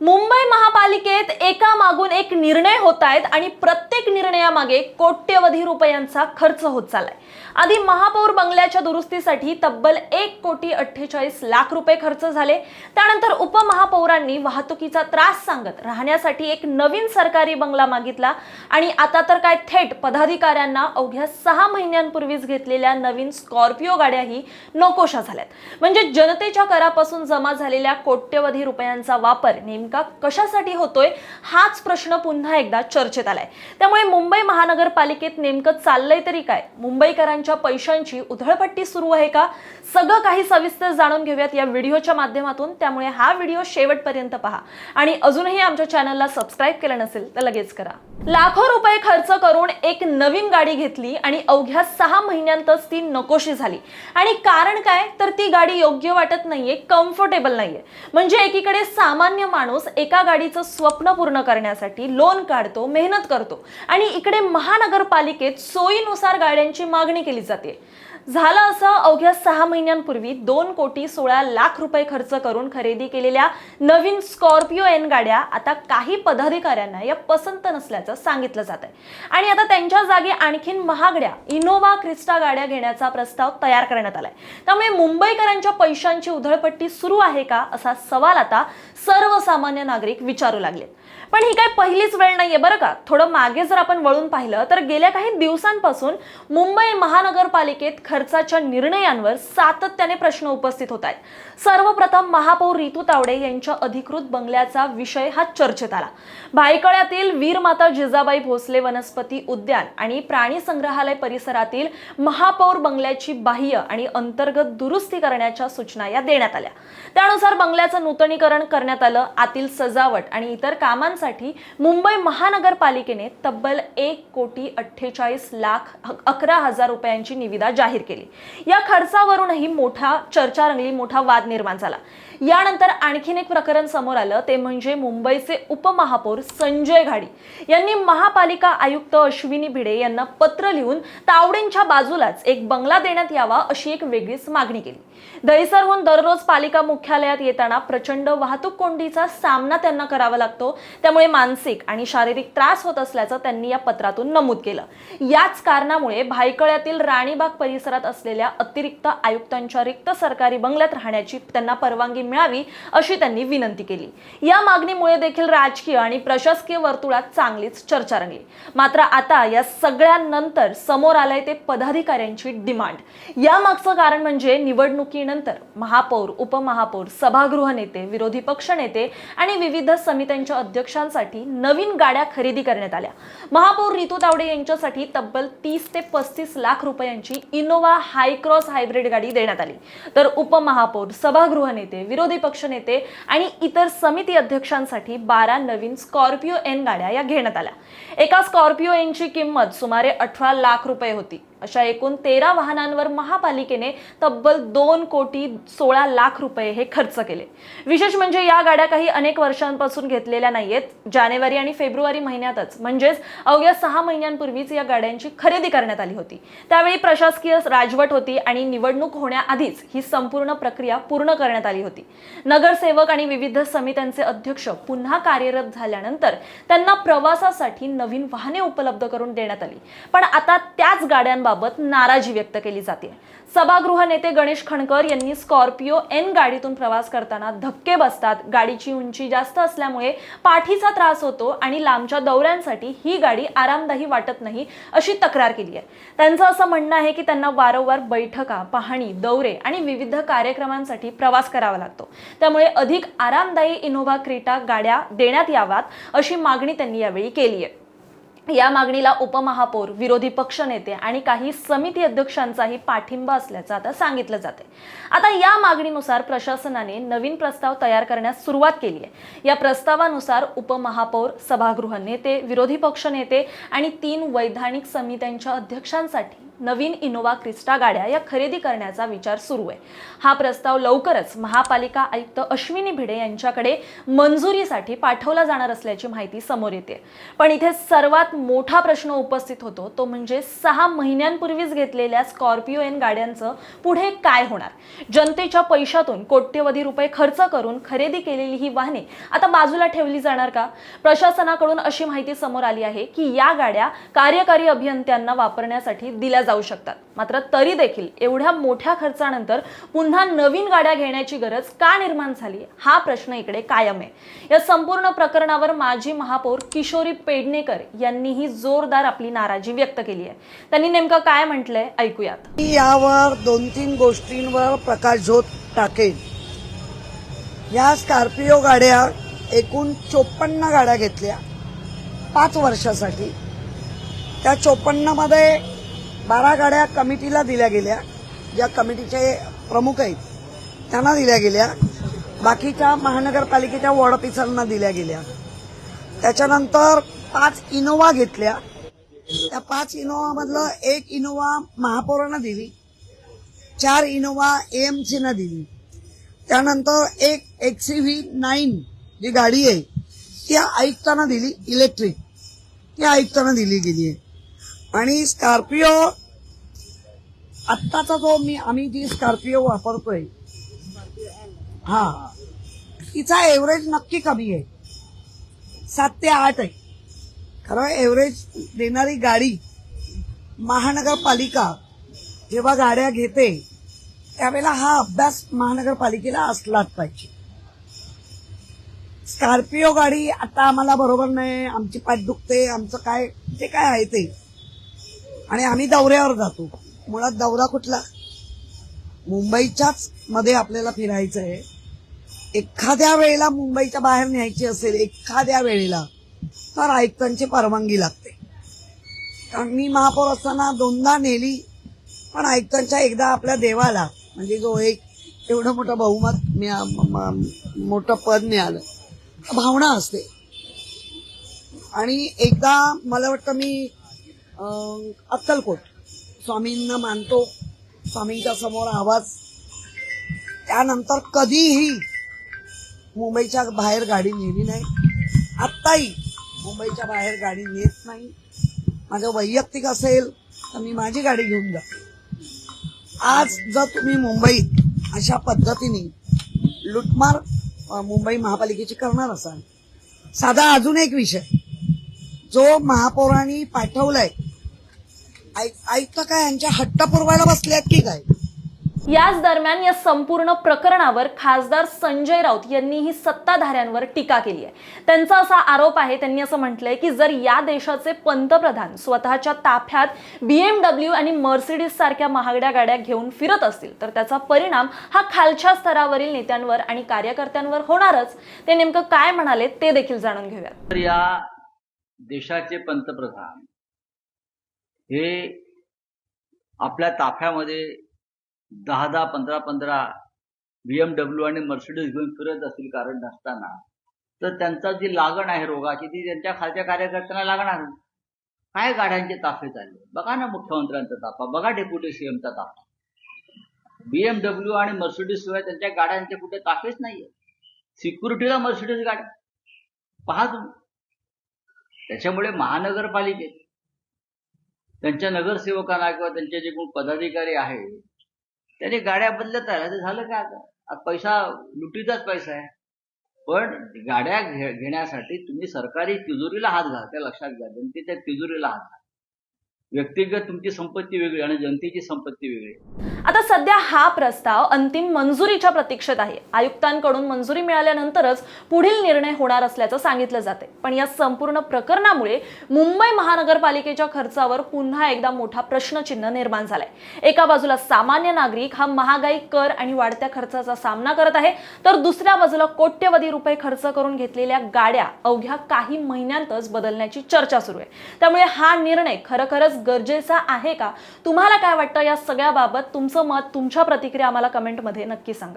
मुंबई महापालिकेत एकामागून एक निर्णय होत आहेत आणि प्रत्येक निर्णयामागे कोट्यवधी रुपयांचा खर्च होत चाललाय। आधी महापौर बंगल्याच्या दुरुस्तीसाठी तब्बल 1,48,00,00,000 रुपये खर्च झाले। त्यानंतर उपमहापौरांनी वाहतुकीचा त्रास सांगत राहण्यासाठी एक नवीन सरकारी बंगला मागितला आणि आता तर काय थेट पदाधिकाऱ्यांना अवघ्या 6 महिन्यांपूर्वीच घेतलेल्या नवीन स्कॉर्पिओ गाड्याही नकोशा झाल्यात। म्हणजे जनतेच्या करापासून जमा झालेल्या कोट्यवधी रुपयांचा वापर नेमका कशासाठी होतोय हाच प्रश्न पुन्हा एकदा चर्चेत आलाय। त्यामुळे मुंबई महानगरपालिकेत नेमकं चाललंय तरी काय? मुंबईकरांच्या पैशांची उधळपट्टी सुरू आहे का? सगळं काही सविस्तर जाणून घेऊयात या व्हिडिओच्या माध्यमातून। त्यामुळे हा व्हिडिओ शेवटपर्यंत पहा आणि अजूनही आमच्या चॅनलला सबस्क्राइब केलं नसेल तर लगेच करा। लाखो रुपये खर्च करून एक नवीन गाडी घेतली आणि अवघ्या 6 महिन्यांतच ती नकोशी झाली। आणि कारण काय? तर ती गाडी योग्य वाटत नाहीये, कम्फर्टेबल नाहीये। म्हणजे एकीकडे सामान्य माणूस एका गाडीचं स्वप्न पूर्ण करण्यासाठी लोन काढतो, मेहनत करतो आणि इकडे महानगरपालिकेत सोयीनुसार गाड्यांची मागणी केली जाते। झालं असं, अवघ्या 6 महिन्यांपूर्वी 2,16,00,000 रुपये खर्च करून खरेदी केलेल्या नवीन स्कॉर्पिओ एन गाड्या आता काही पदाधिकाऱ्यांना या पसंत नसल्याचं सांगितलं जात आहे आणि आता त्यांच्या जागी आणखीन महागड्या इनोव्हा क्रिस्टा गाड्या घेण्याचा प्रस्ताव तयार करण्यात आलाय। त्यामुळे मुंबईकरांच्या पैशांची उधळपट्टी सुरू आहे का असा सवाल आता सर्वसामान्य नागरिक विचारू लागले। पण ही काय पहिलीच वेळ नाहीये बरं का। थोडं मागे जर आपण वळून पाहिलं तर गेल्या काही दिवसांपासून मुंबई महानगरपालिकेत खर्चाच्या निर्णयांवर सातत्याने प्रश्न उपस्थित होत आहेत। सर्वप्रथम महापौर रितू तावडे यांच्या अधिकृत बंगल्याचा विषय हा चर्चेत आला। भायखळ्यातील वीरमाता जिजाबाई भोसले वनस्पती उद्यान आणि प्राणी संग्रहालय परिसरातील महापौर बंगल्याची बाह्य आणि अंतर्गत दुरुस्ती करण्याच्या सूचना या देण्यात आल्या। त्यानुसार बंगल्याचं नूतनीकरण करण्यात आलं। आतील सजावट आणि इतर कामांसाठी मुंबई महानगरपालिकेने तब्बल 1,48,11,000 रुपयांची निविदा जाहीर केली। या खर्चावरूनही मोठा चर्चा रंगली, मोठा वाद निर्माण झाला। यानंतर आणखीन एक प्रकरण समोर आलं, ते म्हणजे मुंबईचे उपमहापौर संजय घाडी यांनी महापालिका आयुक्त अश्विनी भिडे यांना पत्र लिहून तावडेंच्या बाजूलाच एक बंगला देण्यात यावा अशी एक वेगळीच मागणी केली। दहिसरहून दररोज पालिका मुख्यालयात येताना प्रचंड वाहतूक कोंडीचा सामना त्यांना करावा लागतो। त्यामुळे मानसिक आणि शारीरिक त्रास होत असल्याचं त्यांनी या पत्रातून नमूद केलं। याच कारणामुळे भायखळ्यातील राणीबाग परिसरात असलेल्या अतिरिक्त आयुक्तांच्या रिक्त सरकारी बंगल्यात राहण्याची त्यांना परवानगी मिळावी अशी त्यांनी विनंती केली। या मागणीमुळे देखील राजकीय आणि प्रशासकीय वर्तुळात चांगलीच चर्चा रंगली। मात्र आता या सगळ्यांनंतर समोर आलंय ते पदाधिकाऱ्यांची डिमांड। यामागचं कारण म्हणजे निवडणुकीनंतर महापौर, उपमहापौर, सभागृह नेते, विरोधी पक्ष नेते आणि विविध समित्यांच्या अध्यक्षांसाठी नवीन गाड्या खरेदी करण्यात आल्या। महापौर रितू तावडे यांच्यासाठी तब्बल 30 ते 35 लाख रुपयांची इनोव्हा हायक्रॉस हायब्रिड गाडी देण्यात आली। तर उपमहापौर, सभागृह नेते, विरोधी पक्ष नेते आणि इतर समिती अध्यक्षांसाठी 12 नवीन स्कॉर्पिओ एन गाड्या या घेण्यात आल्या। एका स्कॉर्पिओ एनची किंमत सुमारे 18 लाख रुपये होती। अशा एकूण 13 वाहनांवर महापालिकेने तब्बल 2,16,00,000 रुपये हे खर्च केले। विशेष म्हणजे या गाड्या काही अनेक वर्षांपासून घेतलेल्या नाहीयेत। जानेवारी आणि फेब्रुवारी महिन्यातच म्हणजेच अवघ्या 6 महिन्यांपूर्वीच या गाड्यांची खरेदी करण्यात आली होती। त्यावेळी प्रशासकीय राजवट होती आणि निवडणूक होण्याआधीच ही संपूर्ण प्रक्रिया पूर्ण करण्यात आली होती। नगरसेवक आणि विविध समित्यांचे अध्यक्ष पुन्हा कार्यरत झाल्यानंतर त्यांना प्रवासासाठी नवीन वाहने उपलब्ध करून देण्यात आली। पण आता त्याच गाड्यांबाबत नाराजी व्यक्त केली जाते। सभागृह नेते गणेश खणकर यांनी स्कॉर्पिओ एन गाडीतून प्रवास करताना धक्के बसतात, गाडीची उंची जास्त असल्यामुळे पाठीचा त्रास होतो आणि लांबच्या दौऱ्यांसाठी ही गाडी आरामदायी वाटत नाही अशी तक्रार केली आहे। त्यांचं असं म्हणणं आहे की त्यांना वारंवार बैठका, पाहणी, दौरे आणि विविध कार्यक्रमांसाठी प्रवास करावा लागतो। त्यामुळे अधिक आरामदायी इनोव्हा क्रिटा गाड्या देण्यात याव्यात अशी मागणी त्यांनी यावेळी केली आहे। या मागणीला उपमहापौर, विरोधी पक्षनेते आणि काही समिती अध्यक्षांचाही पाठिंबा असल्याचं आता सांगितलं जाते। आता या मागणीनुसार प्रशासनाने नवीन प्रस्ताव तयार करण्यास सुरुवात केली आहे। या प्रस्तावानुसार उपमहापौर, सभागृह नेते, विरोधी पक्ष नेते आणि 3 वैधानिक समित्यांच्या अध्यक्षांसाठी नवीन इनोव्हा क्रिस्टा गाड्या या खरेदी करण्याचा विचार सुरू आहे। हा प्रस्ताव लवकरच महापालिका आयुक्त अश्विनी भिडे यांच्याकडे मंजुरीसाठी पाठवला जाणार असल्याची माहिती समोर येते। पण इथे सर्वात मोठा प्रश्न उपस्थित होतो तो म्हणजे 6 महिन्यांपूर्वीच घेतलेल्या स्कॉर्पिओ एन गाड्यांचं पुढे काय होणार। जनतेच्या पैशातून कोट्यवधी रुपये खर्च करून खरेदी केलेली ही वाहने आता बाजूला ठेवली जाणार का? प्रशासनाकडून अशी माहिती समोर आली आहे की या गाड्या कार्यकारी अभियंत्यांना वापरण्यासाठी दिल्या जाऊ शकतात। मात्र तरी देखील एवढ्या मोठ्या खर्चानंतर पुन्हा नवीन गाड्या घेण्याची गरज का निर्माण झाली हा प्रश्न इकडे कायम आहे। या संपूर्ण प्रकरणावर माजी महापौर किशोरी पेडणेकर यांनीही जोरदार आपली नाराजी व्यक्त केली आहे। त्यांनी नेमकं काय म्हटलंय ऐकूयात। यावर 2-3 गोष्टींवर प्रकाशझोत टाकेल। या स्कॉर्पिओ गाड्या एकूण 54 गाड्या घेतल्या 5 वर्षासाठी। त्या 54 मध्ये 12 गाड्या कमिटीला दिल्या गेल्या, ज्या कमिटीचे प्रमुख आहेत त्यांना दिल्या गेल्या, बाकीच्या महानगरपालिकेच्या वॉर्ड ऑफिसरांना दिल्या गेल्या। त्याच्यानंतर 5 इनोव्हा घेतल्या। त्या 5 इनोव्हा मधलं 1 इनोव्हा महापौरांना दिली, 4 इनोव्हा एएमसीना दिली। त्यानंतर एक XCV9 जी गाडी आहे ती आयुक्तांना दिली, इलेक्ट्रिक ती आयुक्तांना दिली गेली आहे। आणि स्कॉर्पिओ आत्ताचा जो आम्ही जी स्कॉर्पिओ वापरतोय तिचा एव्हरेज नक्की कमी आहे, 7 ते 8 आहे। खरं एव्हरेज देणारी गाडी महानगरपालिका जेव्हा गाड्या घेते त्यावेळेला हा अभ्यास महानगरपालिकेला असलाच पाहिजे। स्कॉर्पिओ गाडी आता आम्हाला बरोबर नाही, आमची पाठ दुखते, आमचं काय ते काय आहे ते, आणि आम्ही दौऱ्यावर जातो। मुळात दौरा कुठला, मुंबईच्याच मध्ये आपल्याला फिरायचं आहे। एखाद्या वेळेला मुंबईच्या बाहेर न्यायची असेल एखाद्या वेळेला तर आयुक्तांची परवानगी लागते। कारण मी महापौर असताना 2दा नेली, पण आयुक्तांच्या एकदा आपल्या देवाला म्हणजे जो एक एवढं मोठं बहुमत मोठं पद मिळालं, भावना असते। आणि एकदा मला वाटतं मी अक्कलकोट स्वामींना मानतो, स्वामींच्या समोर आवाज, त्यानंतर कधीही मुंबईच्या बाहेर गाडी नेली नाही, आत्ताही मुंबईच्या बाहेर गाडी नेत नाही। माझं वैयक्तिक असेल तर मी माझी गाडी घेऊन जातो। आज जर तुम्ही मुंबईत अशा पद्धतीने लुटमार मुंबई महापालिकेची करणार असाल, साधा अजून एक विषय जो महापौरांनी पाठवलाय, आयुक्त काय यांच्या हट्ट पुरवायला बसल्यात की काय? याच दरम्यान या संपूर्ण प्रकरणावर खासदार संजय राऊत यांनीही सत्ताधाऱ्यांवर टीका केली आहे। त्यांचा असा आरोप आहे, त्यांनी असं म्हटलंय की जर या देशाचे पंतप्रधान स्वतःच्या ताफ्यात BMW आणि मर्सिडीज सारख्या महागड्या गाड्या घेऊन फिरत असतील तर त्याचा परिणाम हा खालच्या स्तरावरील नेत्यांवर आणि कार्यकर्त्यांवर होणारच। ते नेमकं काय म्हणाले ते देखील जाणून घेऊयात। तर या देशाचे पंतप्रधान हे आपल्या ताफ्यामध्ये 10-10, 15-15 BMW आणि मर्सिडीज घेऊन फिरत असतील कारण नसताना, तर त्यांचा जी लागण आहे रोगाची ती त्यांच्या खालच्या कार्यकर्त्यांना लागणार। काय गाड्यांचे ताफे चालले बघा ना, मुख्यमंत्र्यांचा ताफा बघा, डेप्युटी सीएमचा ताफा, BMW आणि मर्सिडीज शिवाय त्यांच्या गाड्यांचे कुठे ताफेच नाहीये। सिक्युरिटीला मर्सिडीज गाड्या पहा तुम्ही। त्याच्यामुळे महानगरपालिकेत त्यांच्या नगरसेवकांना किंवा त्यांचे जे कोण पदाधिकारी आहेत त्यांनी गाड्या बदलत आल्या तर झालं काय? आता पैसा लुटीचाच पैसा आहे, पण गाड्या घेण्यासाठी तुम्ही सरकारी तिजोरीला हात घाला, त्या लक्षात घ्या। जनतेच्या तिजोरीला हात घाला। व्यक्तिगत तुमची संपत्ती वेगळी आणि जनतेची संपत्ती वेगळी। आता सध्या हा प्रस्ताव अंतिम मंजुरीच्या प्रतीक्षेत आहे। आयुक्तांकडून मंजुरी मिळाल्यानंतरच पुढील निर्णय होणार असल्याचं सांगितलं जाते। पण या संपूर्ण प्रकरणामुळे मुंबई महानगरपालिकेच्या खर्चावर पुन्हा एकदा मोठा प्रश्नचिन्ह निर्माण झालाय। एका बाजूला सामान्य नागरिक हा महागाई, कर आणि वाढत्या खर्चाचा सामना करत आहे, तर दुसऱ्या बाजूला कोट्यवधी रुपये खर्च करून घेतलेल्या गाड्या अवघ्या काही महिन्यांतच बदलण्याची चर्चा सुरू आहे। त्यामुळे हा निर्णय खरोखरच गरजेचा आहे का? तुम्हाला काय वाटतं या सगळ्याबाबत? तुमचं मत, तुमच्या प्रतिक्रिया आम्हाला कमेंटमध्ये नक्की सांगा।